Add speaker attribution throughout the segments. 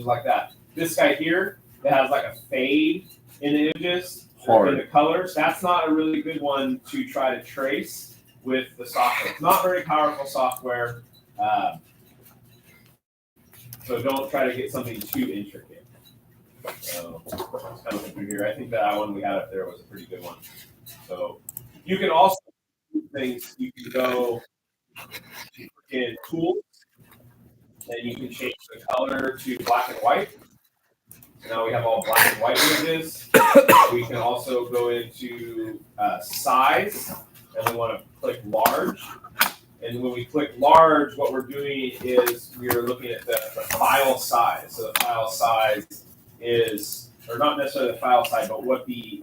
Speaker 1: like that. This guy here that has like a fade in the images or in the colors, that's not a really good one to try to trace with the software. It's not very powerful software, so don't try to get something too intricate. So just kind of looking through here. I think that one we had up there was a pretty good one. So you can also do things. You can go in tools, and you can change the color to black and white. So now we have all black and white images. We can also go into size, and we want to click large. And when we click large, what we're doing is we're looking at the file size. So the file size is, or not necessarily the file size, but what the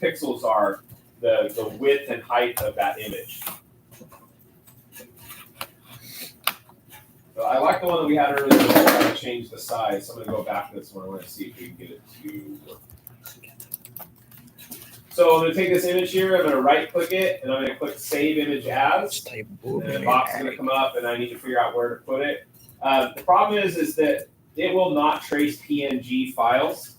Speaker 1: pixels are, the width and height of that image. So I like the one that we had earlier, but I'm going to change the size. So I'm going to go back to this one. I want to see if we can get it to work. So I'm going to take this image here. I'm going to right click it, and I'm going to click Save Image As. And the box is going to come up, and I need to figure out where to put it. The problem is that it will not trace PNG files.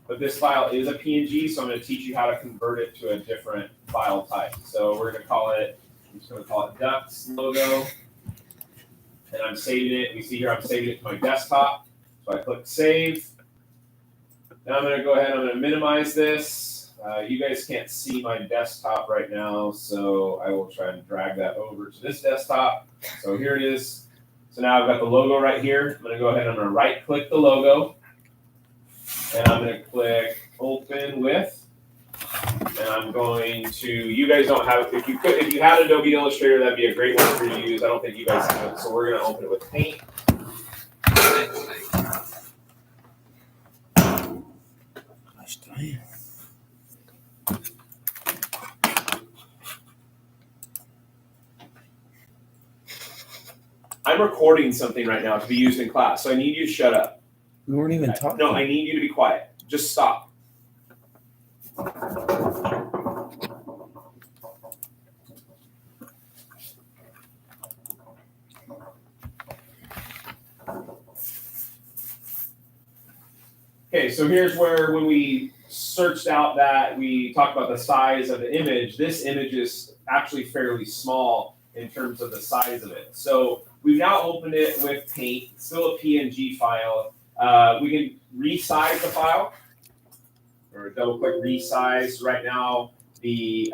Speaker 1: But this file is a PNG, so I'm going to teach you how to convert it to a different file type. So we're going to call it, I'm just going to call it Ducks logo. And I'm saving it. You see here I'm saving it to my desktop. So I click Save. Now I'm going to go ahead and I'm going to minimize this. You guys can't see my desktop right now, so I will try and drag that over to this desktop. So here it is. So now I've got the logo right here. I'm going to go ahead and I'm going to right click the logo. And I'm going to click Open With. And I'm going to, you guys don't have, if you had Adobe Illustrator, that'd be a great one for you to use. I don't think you guys have it. So we're going to open it with Paint. I'm recording something right now to be used in class, so I need you to shut up.
Speaker 2: We weren't even talking.
Speaker 1: No, I need you to be quiet. Just stop. Okay, so here's where when we searched out that we talked about the size of the image, this image is actually fairly small in terms of the size of it. So we've now opened it with Paint, it's still a PNG file. We can resize the file, or double click resize. Right now, the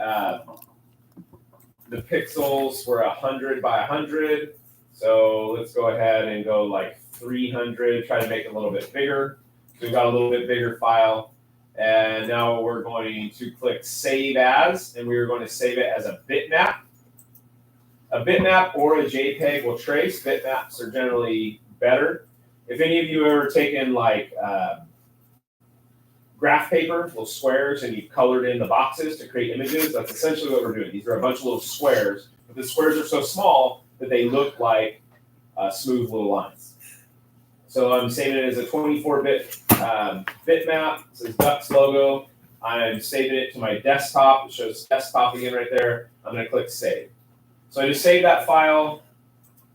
Speaker 1: pixels were 100 by 100. So let's go ahead and go like 300, try to make it a little bit bigger. So we've got a little bit bigger file. And now we're going to click Save As, and we're going to save it as a bitmap. A bitmap or a JPEG will trace. Bitmaps are generally better. If any of you have ever taken like graph paper, little squares, and you've colored in the boxes to create images, that's essentially what we're doing. These are a bunch of little squares, but the squares are so small that they look like smooth little lines. So I'm saving it as a 24-bit bitmap. It says Ducks logo. I'm saving it to my desktop. It shows desktop again right there. I'm going to click Save. So I just saved that file.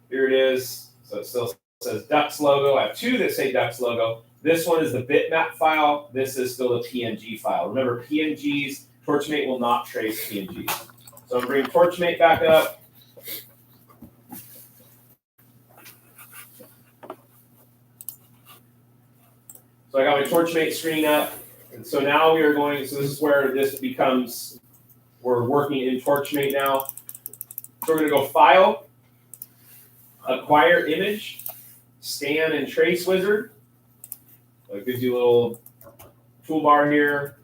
Speaker 1: Here it is. So it still says Ducks logo. I have two that say Ducks logo. This one is the bitmap file. This is still a PNG file. Remember, PNGs, Torchmate will not trace PNGs. So I'm bringing Torchmate back up. So I got my Torchmate screen up. And so now we are going, so this is where this becomes, we're working in Torchmate now. So we're going to go File, Acquire Image, Scan and Trace Wizard. So it gives you a little toolbar here.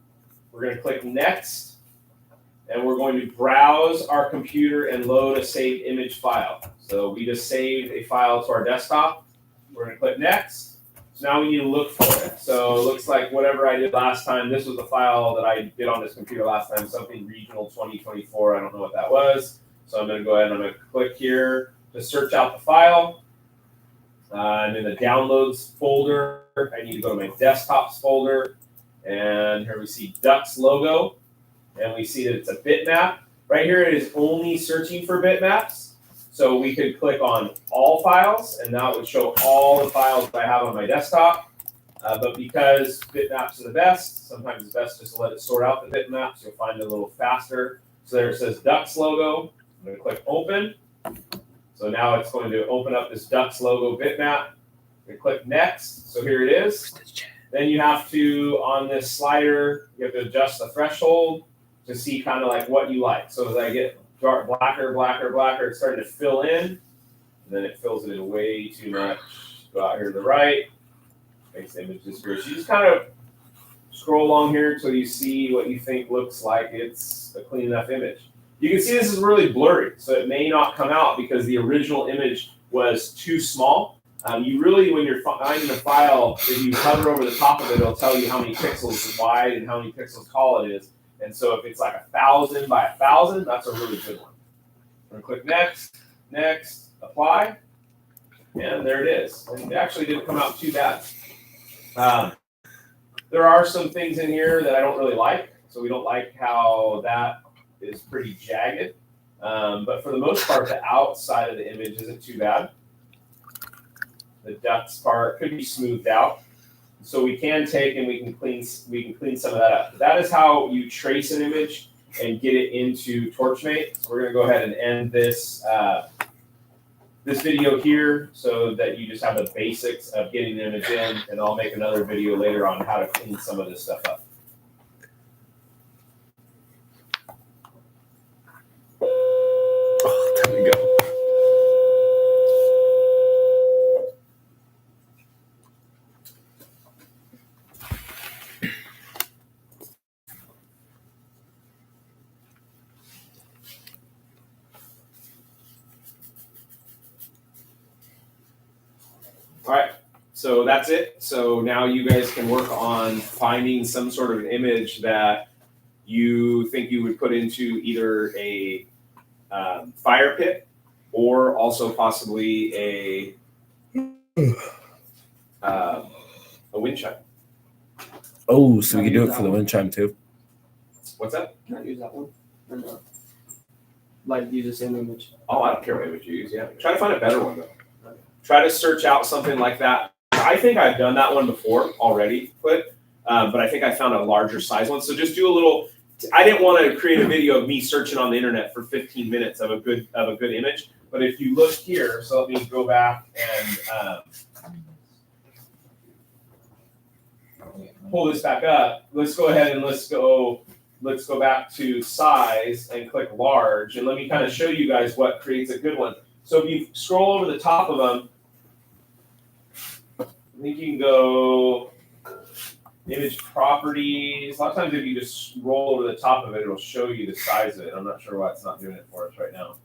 Speaker 1: We're going to click Next, and we're going to browse our computer and load a saved image file. So we just saved a file to our desktop. We're going to click Next. So now we need to look for it. So it looks like whatever I did last time, this was the file that I did on this computer last time, something regional 2024. I don't know what that was. So I'm going to go ahead and I'm going to click here to search out the file. And in the downloads folder, I need to go to my desktops folder. And here we see Ducks logo. And we see that it's a bitmap. Right here it is only searching for bitmaps. So we could click on all files, and now it would show all the files that I have on my desktop. But because bitmaps are the best, sometimes it's best just to let it sort out the bitmaps. You'll find it a little faster. So there it says Ducks logo. I'm going to click open. So now it's going to open up this Ducks logo bitmap. You click next. So here it is. Then you have to, on this slider, you have to adjust the threshold to see kind of like what you like. So as I get dark, blacker, blacker, blacker, it's starting to fill in. And then it fills it in way too much. Go out here to the right. Makes the image disappear. So you just kind of scroll along here until you see what you think looks like it's a clean enough image. You can see this is really blurry, so it may not come out because the original image was too small. You really, when you're finding a file, if you hover over the top of it, it'll tell you how many pixels wide and how many pixels tall it is. And so if it's like 1,000 by 1,000, that's a really good one. I'm going to click next, next, apply, and there it is. It actually didn't come out too bad. There are some things in here that I don't really like. So we don't like how that is pretty jagged. But for the most part, the outside of the image isn't too bad. The ducks part could be smoothed out. So we can take and we can clean some of that up. That is how you trace an image and get it into Torchmate. So we're going to go ahead and end this this video here so that you just have the basics of getting the image in, and I'll make another video later on how to clean some of this stuff up.
Speaker 2: Oh, there we go.
Speaker 1: All right, so that's it. So now you guys can work on finding some sort of an image that you think you would put into either a fire pit or also possibly a wind chime.
Speaker 2: Oh, so we can do it for the wind chime too.
Speaker 1: What's that?
Speaker 3: Can I use that one? Or no? Like use the same image.
Speaker 1: Oh, I don't care what image you use. Yeah, try to find a better one though. Try to search out something like that. I think I've done that one before already, but I think I found a larger size one. So just do a little. I didn't want to create a video of me searching on the internet for 15 minutes of a good image. But if you look here, so let me go back and pull this back up. Let's go ahead and let's go back to size and click large, and let me kind of show you guys what creates a good one. So if you scroll over the top of them, I think you can go image properties. A lot of times if you just scroll over the top of it, it'll show you the size of it. I'm not sure why it's not doing it for us right now.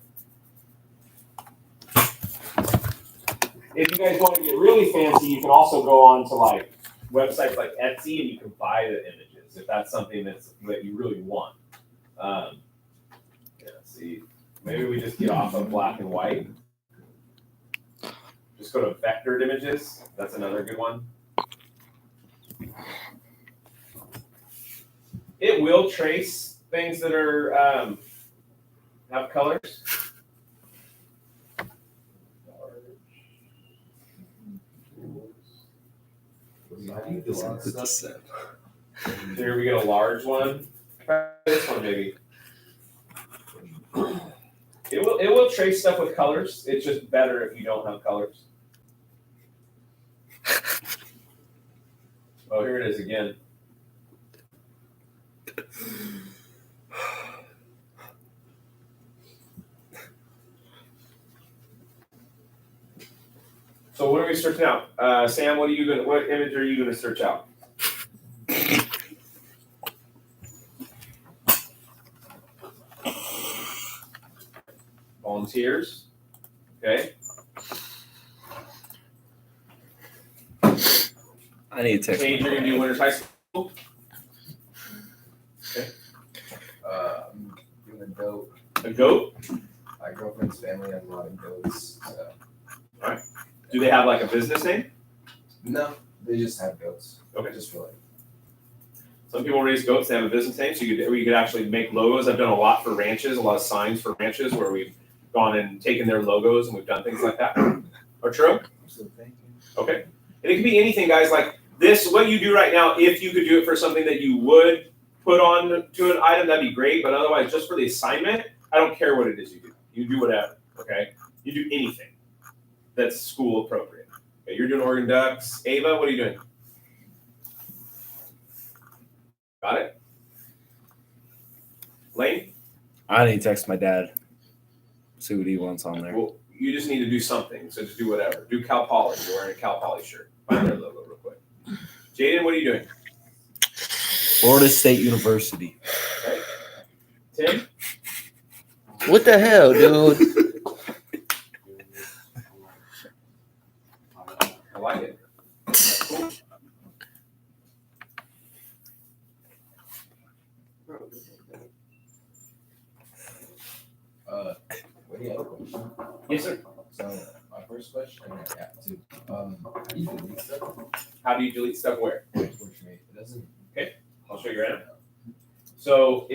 Speaker 1: If you guys want to get really fancy, you can also go on to like websites like Etsy and you can buy the images if that's something that you really want. Yeah, see. Maybe we just get off of black and white. Just go to vectored images. That's another good one. It will trace things that are have colors. Here we get a large one. Try this one maybe. It will trace stuff with colors. It's just better if you don't have colors. Oh, here it is again. So what are we searching out? Sam, what image are you gonna search out? Volunteers. Okay.
Speaker 2: I need to text.
Speaker 1: Page, you're gonna do Winners High School. Okay.
Speaker 4: Doing a goat.
Speaker 1: A goat.
Speaker 4: My girlfriend's family has a lot of goats. So.
Speaker 1: All right. Do they have like a business name?
Speaker 4: No, they just have goats.
Speaker 1: Okay.
Speaker 4: Just for like.
Speaker 1: Some people raise goats. They have a business name, so you could actually make logos. I've done a lot for ranches, a lot of signs for ranches where we gone and taken their logos and we've done things like that. Or true? Okay. And it can be anything, guys. Like this, what you do right now, if you could do it for something that you would put on to an item, that'd be great. But otherwise, just for the assignment, I don't care what it is you do. You do whatever, okay? You do anything that's school appropriate. Okay, you're doing Oregon Ducks. Ava, what are you doing? Got it? Lane?
Speaker 2: I need to text my dad. See what he wants on there.
Speaker 1: Well, you just need to do something. So just do whatever. Do Cal Poly. You're wearing a Cal Poly shirt. Find their logo real quick. Jaden, what are you doing?
Speaker 2: Florida State University.
Speaker 1: Okay. Tim?
Speaker 5: What the hell, dude?
Speaker 1: I like it. That's cool.
Speaker 4: What do you have a question?
Speaker 1: Yes, sir.
Speaker 4: So my first question, I have to, how do you delete stuff?
Speaker 1: How do you delete stuff where?
Speaker 4: Unfortunately, it doesn't.
Speaker 1: I'll show you right now. So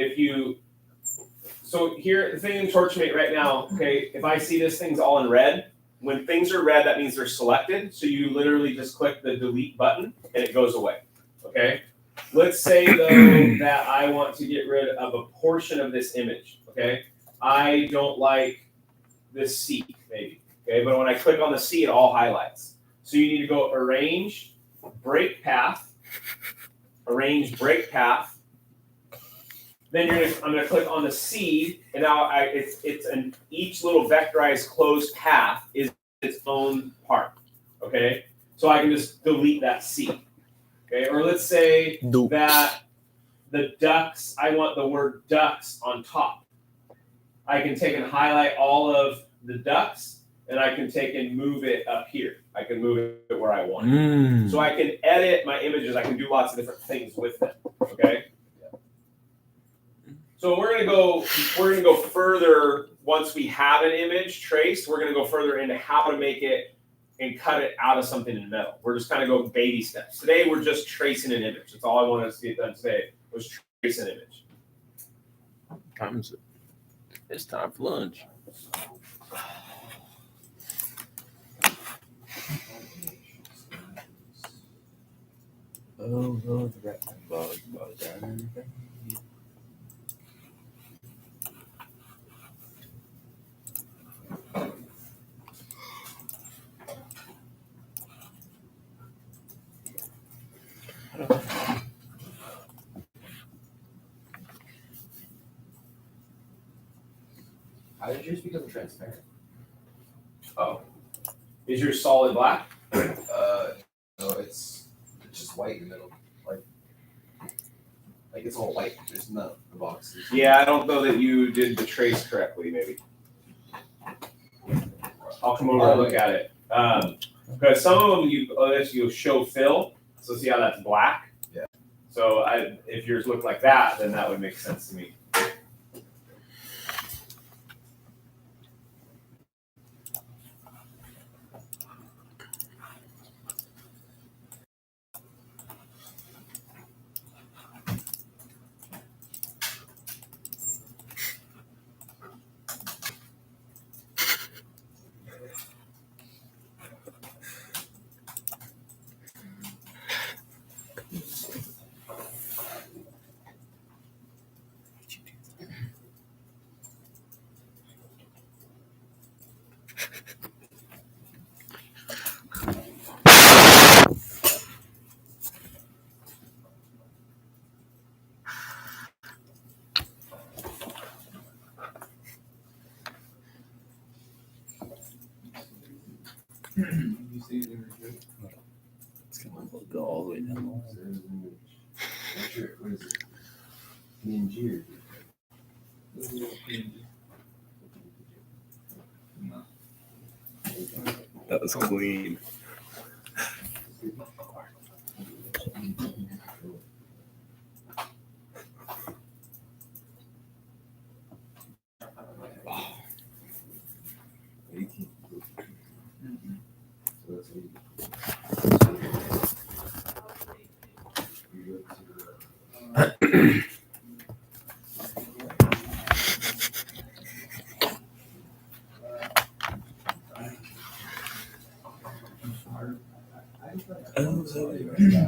Speaker 1: here, the thing in Torchmate right now, okay, if I see this thing's all in red, when things are red, that means they're selected. So you literally just click the delete button and it goes away, okay? Let's say though that I want to get rid of a portion of this image, okay? I don't like this C, maybe, okay? But when I click on the C, it all highlights. So you need to go arrange, break path, arrange break path. Then I'm gonna click on the C, and now each little vectorized closed path is its own part. Okay, so I can just delete that C. Okay, or let's say that the ducks, I want the word ducks on top. I can take and highlight all of the ducks, and I can take and move it up here. I can move it where I want. So I can edit my images. I can do lots of different things with them. Okay. So we're gonna go further once we have an image traced. We're gonna go further into how to make it and cut it out of something in metal. We're just kind of going baby steps. Today we're just tracing an image. That's all I wanted us to get done today was trace an image.
Speaker 5: Time is it? It's time for lunch.
Speaker 2: Oh, the rat bug down.
Speaker 4: How did yours become transparent?
Speaker 1: Oh, is yours solid black?
Speaker 4: No, it's just white in the middle. Like it's all white. There's no the boxes.
Speaker 1: Yeah, I don't know that you did the trace correctly. Maybe I'll come over and look at it. Because some of them you'll show fill. So see how that's black?
Speaker 4: Yeah.
Speaker 1: So if yours looked like that, then that would make sense to me.
Speaker 2: It's gonna go all the way down.
Speaker 4: What is it? PNG
Speaker 2: That was clean.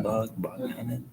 Speaker 2: Bug button.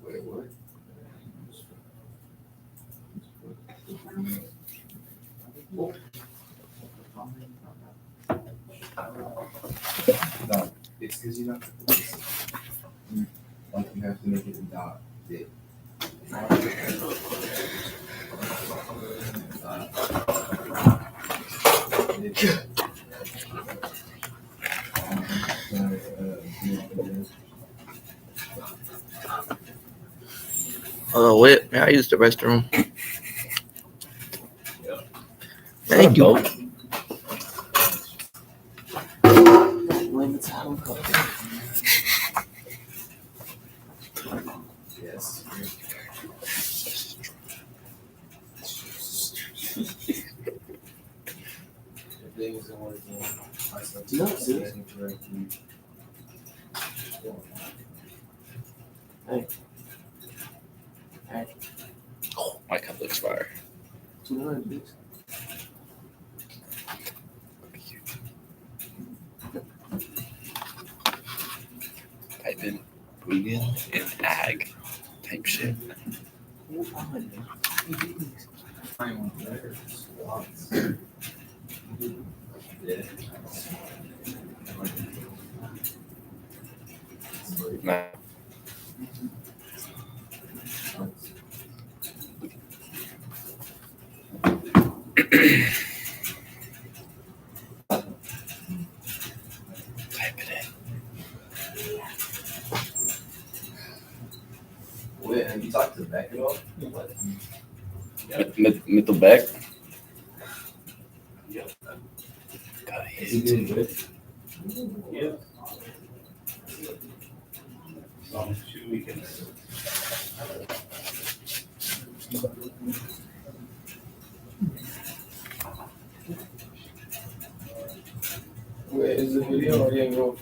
Speaker 4: Wait, what? No, it's because you have to put this. Like you have to make it a dot. Bit.
Speaker 5: Wait, may I use the restroom?
Speaker 2: Thank you.
Speaker 4: Yes.
Speaker 3: No, serious.
Speaker 2: Oh, my cup looks fire. Type in Boolin and ag type shit. Nah. Type it in.
Speaker 4: Wait, have you talked to Beck at all?
Speaker 2: Mittelbeck.
Speaker 1: Yep.
Speaker 2: Got
Speaker 4: Is he
Speaker 2: hit.
Speaker 4: doing good?
Speaker 1: Yeah. So 2 weekends.
Speaker 3: Wait, is the video already in go?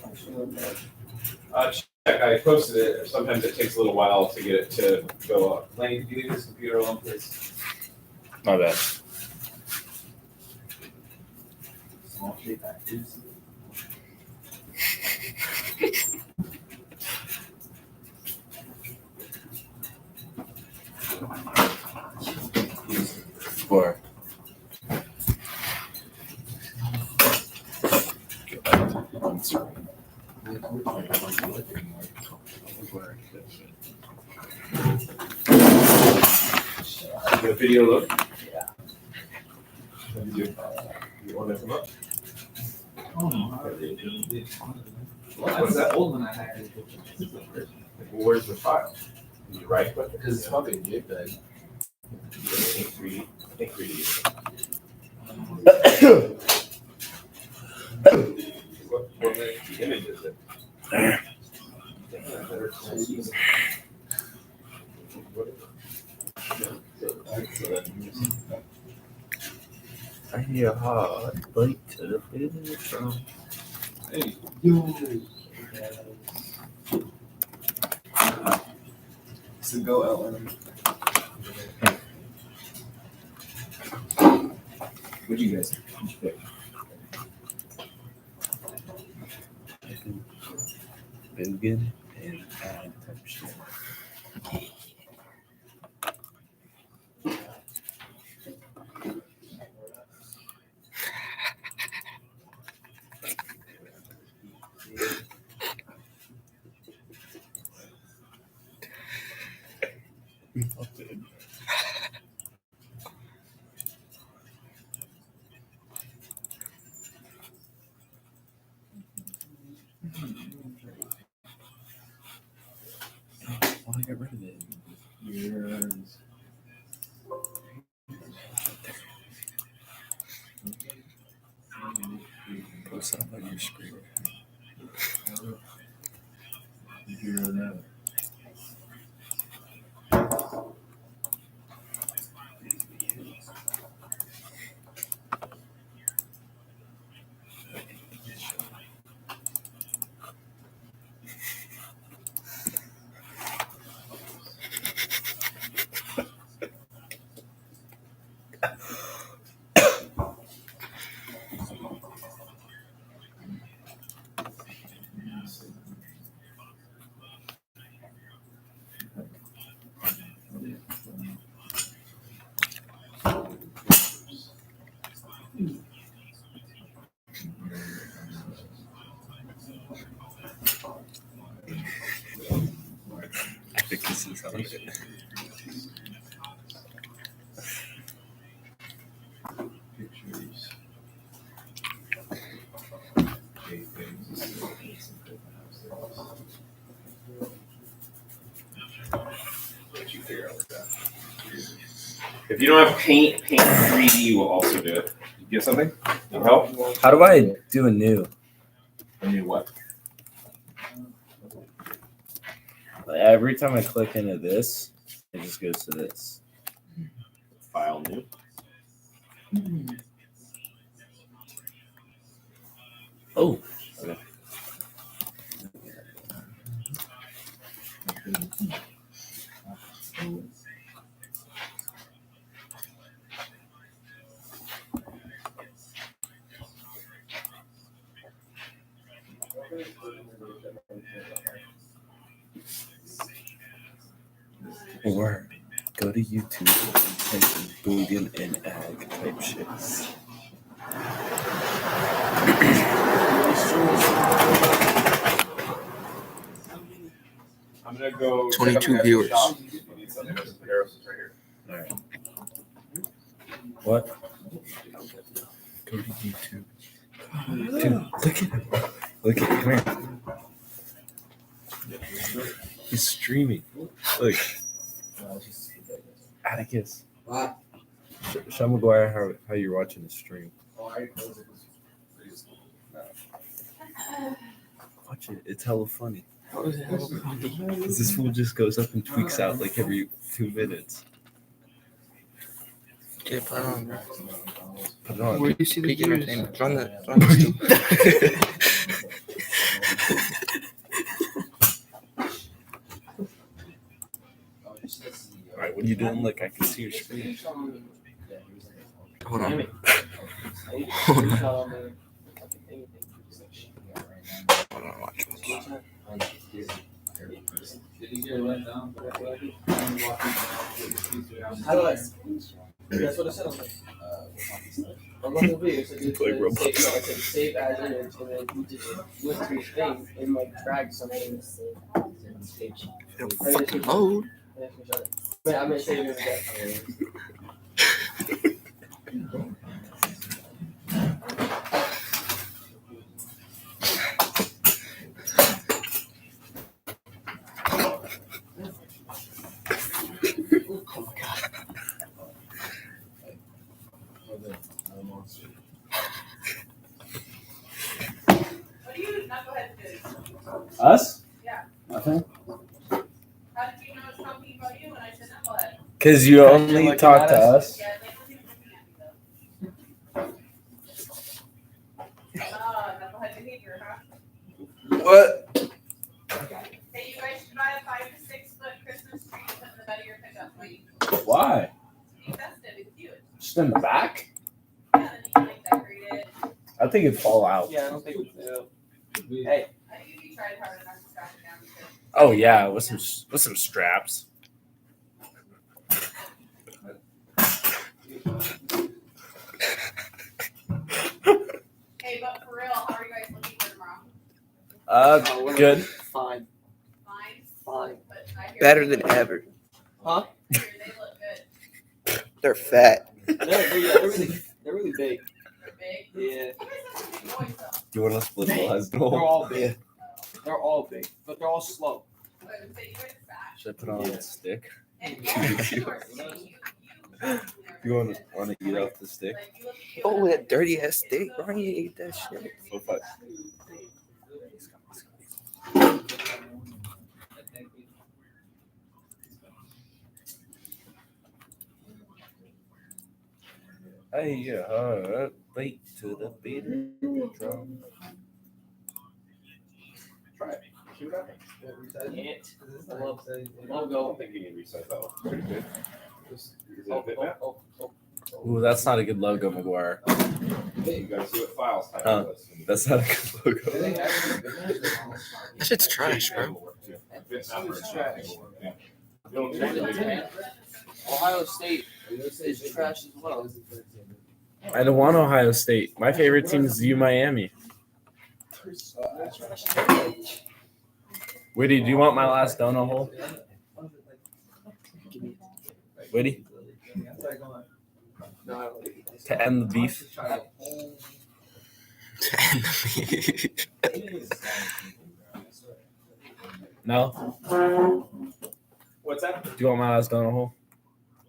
Speaker 1: Check. I posted it. Sometimes it takes a little while to get it to go up.
Speaker 4: Lane, could you leave this computer alone, please?
Speaker 2: My bad.
Speaker 4: Small shape actors.
Speaker 2: For
Speaker 1: The video look.
Speaker 3: Yeah.
Speaker 1: You want to come up?
Speaker 4: What's that old one I had?
Speaker 1: Where's the file? You right click it.
Speaker 4: Because it's probably a JPEG.
Speaker 1: I think 3D. I think 3D. What image is it?
Speaker 2: I hear a hard bite to the finish from.
Speaker 4: Hey, yo. So go, Ellen. What'd you guys pick?
Speaker 2: Bogan and ag type shit. Why I got rid of it? What's up on your screen? I think this is on it.
Speaker 4: Pictures.
Speaker 1: Let you figure out what that. If you don't have Paint 3D will also do it. You get something? Need help?
Speaker 2: How do I do a new?
Speaker 1: I need what?
Speaker 2: Every time I click into this, it just goes to this.
Speaker 1: File new.
Speaker 2: Oh. Okay. Or go to YouTube and type in Boolin and ag type shit.
Speaker 1: I'm gonna go.
Speaker 5: 22 viewers.
Speaker 1: You need something that's the arrows right here.
Speaker 2: All right. What? Go to YouTube. Dude, look at him. Look at him. Come here. He's streaming. Look. Atticus.
Speaker 3: What?
Speaker 2: Show McGuire how you're watching the stream. Watch it. It's hella funny.
Speaker 5: How is it hella funny?
Speaker 2: Because this fool just goes up and tweaks out like every 2 minutes.
Speaker 5: Okay, put it on.
Speaker 2: Put it on.
Speaker 5: Where do you see the
Speaker 2: Peak
Speaker 5: viewers?
Speaker 2: entertainment.
Speaker 5: Run the
Speaker 2: Alright, what are you doing? Look, I can see your screen.
Speaker 5: Hold on.
Speaker 3: Hold on.
Speaker 5: Hold on, watch.
Speaker 3: How do I? That's what it said. I'm not gonna be. It's like
Speaker 2: Play Roblox.
Speaker 3: It said save as image, and then you just went to your thing and like drag something.
Speaker 5: It'll fucking load.
Speaker 3: Man, I'm gonna save it again.
Speaker 6: What do you knucklehead do?
Speaker 2: Us?
Speaker 6: Yeah.
Speaker 2: Nothing.
Speaker 6: How did you know it's talking about you when I said knucklehead?
Speaker 2: Because you only
Speaker 3: looking
Speaker 2: talk
Speaker 3: at
Speaker 2: to
Speaker 3: us?
Speaker 2: us.
Speaker 6: Yeah, they weren't even looking at me though. Knucklehead behavior, huh?
Speaker 2: What?
Speaker 6: Hey, you guys should buy a 5 to 6 foot Christmas tree to put in the bed of your pickup lane.
Speaker 2: Why?
Speaker 6: You tested, it's cute.
Speaker 2: Just in the back?
Speaker 6: Yeah, then you can like decorate it.
Speaker 2: I think it'd fall out.
Speaker 3: Yeah, I don't think we do. Hey,
Speaker 6: I think if you tried hard enough to strap it down, you could.
Speaker 2: Oh yeah, with some straps.
Speaker 6: Hey, but for real, how are you guys looking for tomorrow?
Speaker 2: Good.
Speaker 3: Fine.
Speaker 6: Fine?
Speaker 3: Fine.
Speaker 6: But I hear
Speaker 5: Better
Speaker 6: they
Speaker 5: than
Speaker 6: look-
Speaker 5: ever.
Speaker 3: Huh?
Speaker 6: I hear they look good.
Speaker 5: They're fat.
Speaker 3: They're really big.
Speaker 6: They're big.
Speaker 3: Yeah.
Speaker 6: You guys have some big boys though.
Speaker 2: Do you want to split the
Speaker 3: They're
Speaker 2: husband?
Speaker 3: all big. They're all big, but they're all slow.
Speaker 6: I would say you guys are fat.
Speaker 2: Should I put on a stick?
Speaker 6: And you are seeing
Speaker 2: You want to eat off the stick?
Speaker 5: Oh, that dirty ass steak. Why you ate that shit?
Speaker 2: For fuck. Hey, late to the beat of the drum.
Speaker 1: Try it. See what happens. Can't. Logo. I think you can resize that one. Pretty good. Is it a bit now?
Speaker 2: Ooh, that's not a good logo, McGuire.
Speaker 1: You gotta see what files type
Speaker 2: Huh.
Speaker 1: it was.
Speaker 2: That's not a good logo.
Speaker 5: That shit's trash, bro.
Speaker 1: You'll change it.
Speaker 3: Ohio State is trash as well.
Speaker 2: I don't want Ohio State. My favorite team is U Miami. Whitty, do you want my last donut hole? Whitty? To end the beef? No?
Speaker 1: What's that?
Speaker 2: Do you want my last donut hole?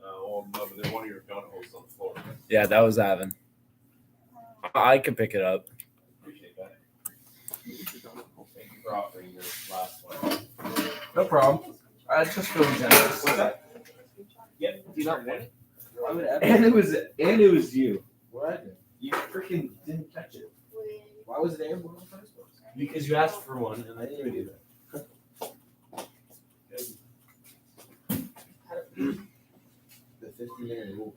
Speaker 1: Well, no, but then one of your donut holes on the floor.
Speaker 2: Yeah, that was Avin. I could pick it up.
Speaker 1: Appreciate that. Thank you for offering your last one.
Speaker 3: No problem. I just feel generous.
Speaker 1: What's that? Yeah.
Speaker 3: Do you not want it?
Speaker 4: And it was you. What? You freaking didn't catch it. Why was it airborne in the first place?
Speaker 3: Because you asked for one, and
Speaker 4: I didn't even do that. The 50-minute rule.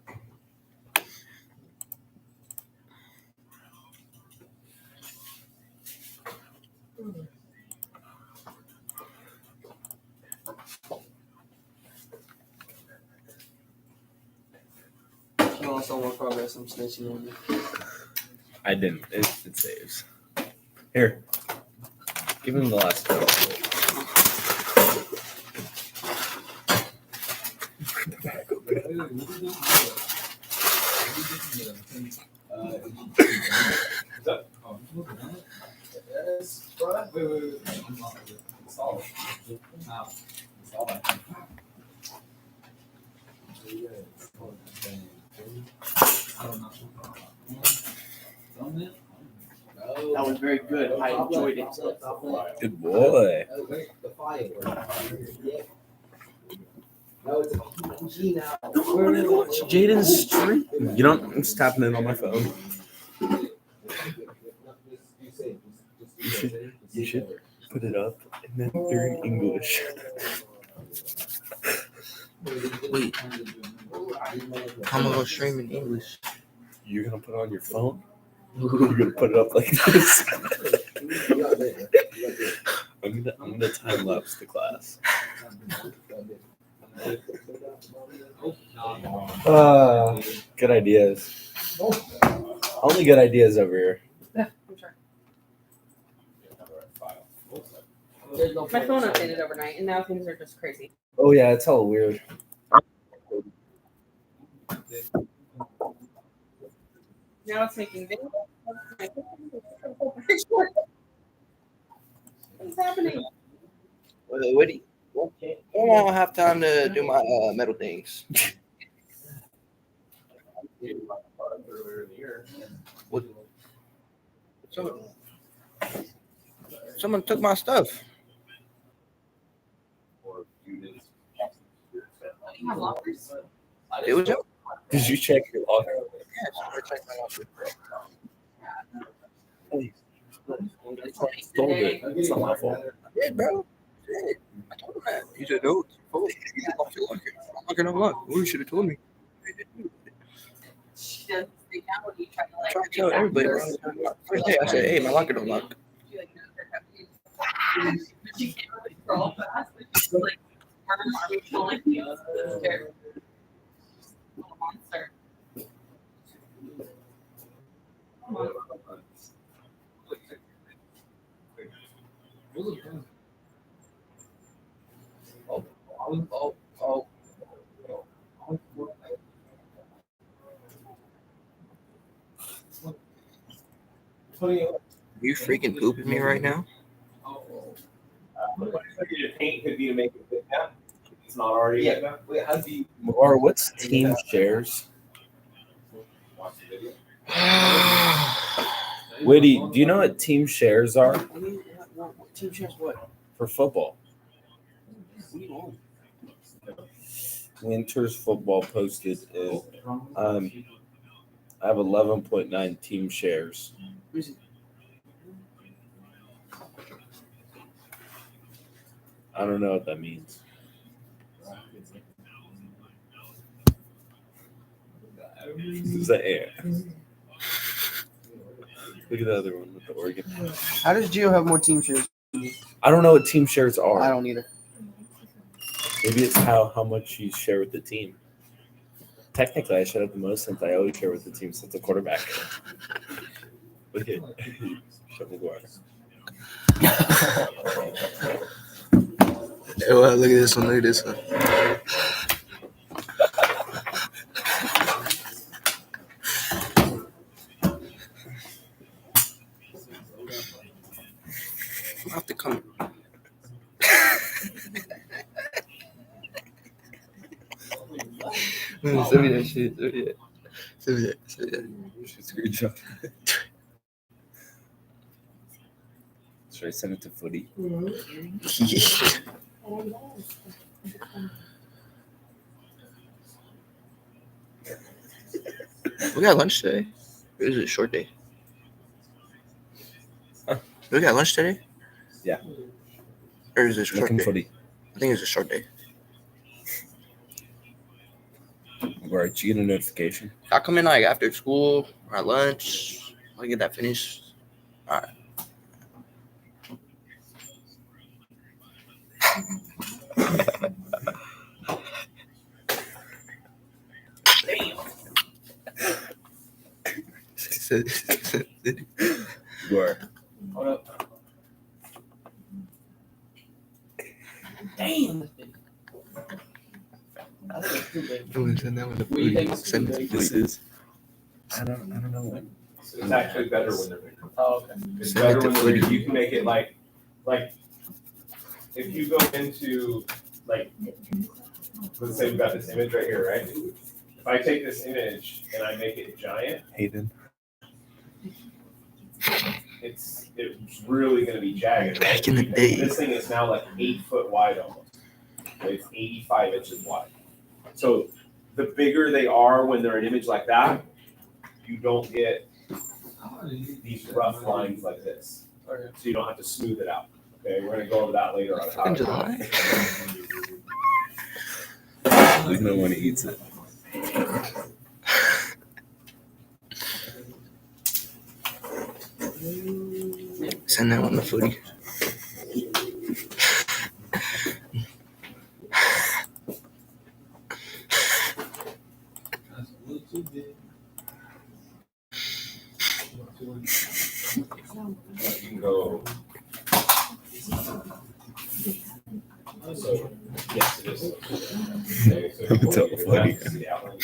Speaker 3: you want some more progress, I'm snitching on you.
Speaker 2: I didn't. It saves. Here. Give him the last one.
Speaker 3: That was very good. I enjoyed it.
Speaker 2: Good boy.
Speaker 4: The firework. No, it's a PG now.
Speaker 2: Jaden's stream. You don't. It's tapping in on my phone. You should put it up and then during English.
Speaker 5: Wait, how am I gonna stream in English?
Speaker 2: You're gonna put it on your phone? You're gonna put it up like this. I'm gonna time lapse the class. Good ideas. Only good ideas over here.
Speaker 6: I'm sure.
Speaker 3: There's no
Speaker 6: My phone updated overnight, and now things are just crazy.
Speaker 2: Oh yeah, it's hella weird.
Speaker 6: Now it's making videos. What's happening?
Speaker 5: What do you? I don't have time to do my metal things. What? Someone took my stuff.
Speaker 6: You have lockers?
Speaker 5: It was him.
Speaker 2: Did you check your locker?
Speaker 5: Yes, I checked my locker.
Speaker 2: Told it. It's not my fault.
Speaker 5: I did, bro. I did. I told him that. He said, no, it's full. You locked your locker. I'm not gonna lock. Well, you should have told me.
Speaker 6: She does freak out when you try to
Speaker 5: I tried to tell everybody, bro. First day, I said, hey, my locker don't lock.
Speaker 6: She like knows her cupcakes. She can't really scroll fast, but she's like army trolling you. It's terrible. Little monster. Come on.
Speaker 5: Oh. You freaking pooping me right now?
Speaker 1: Paint could be to make it fit down. It's not already
Speaker 4: Yeah.
Speaker 1: like that.
Speaker 4: Wait, how do you
Speaker 2: Or what's team shares?
Speaker 1: Watch the video.
Speaker 2: Witty, do you know what team shares are
Speaker 5: What team shares what?
Speaker 2: for football?
Speaker 5: What do you want?
Speaker 2: Winters football posted it. I have 11.9 team shares. I don't know what that means. Is that air? Look at the other one with the Oregon.
Speaker 5: How does Gio have more team shares?
Speaker 2: I don't know what team shares
Speaker 5: I
Speaker 2: are.
Speaker 5: don't either.
Speaker 2: Maybe it's how much you share with the team. Technically, I should have the most since I always share with the team since a quarterback. Look at Shovel Guard.
Speaker 5: Oh, wow, look at this one. Look at this one. I have to come. Send me that shit. Send me that.
Speaker 2: Screenshot. Should I send it to Footy?
Speaker 5: We got lunch today. Or is it a short day? We got lunch today?
Speaker 2: Yeah.
Speaker 5: Or is it a short
Speaker 2: Looking
Speaker 5: day?
Speaker 2: Footy.
Speaker 5: I think it's a short day.
Speaker 2: Where did you get a notification?
Speaker 5: I'll come in like after school or at lunch. I'll get that finished. All right.
Speaker 2: Where?
Speaker 1: Hold up.
Speaker 3: Damn. I think it's too big.
Speaker 5: I'm gonna send that one to
Speaker 3: What do you think it's
Speaker 5: Send
Speaker 3: too
Speaker 5: it to
Speaker 3: big?
Speaker 2: This is. I don't know when.
Speaker 1: It's actually better when they're bigger.
Speaker 3: Oh, okay.
Speaker 1: It's
Speaker 5: Send it
Speaker 1: better
Speaker 5: to
Speaker 1: when they're bigger.
Speaker 5: Footy.
Speaker 1: You can make it like if you go into like let's say we've got this image right here, right? If I take this image and I make it giant,
Speaker 2: Hayden.
Speaker 1: it's really gonna be jagged. Right?
Speaker 5: Back in the day.
Speaker 1: This thing is now like 8 foot wide almost. It's 85 inches wide. So the bigger they are when they're an image like that, you don't get these rough lines like this.
Speaker 3: Okay.
Speaker 1: So you don't have to smooth it out. Okay, we're gonna go over that later on. how
Speaker 5: In
Speaker 1: to-
Speaker 5: July.
Speaker 2: There's no one who eats it.
Speaker 5: Send that one to Footy.
Speaker 1: You can go. So, yes, it is. Okay, so
Speaker 2: It's all funny.
Speaker 1: the outline.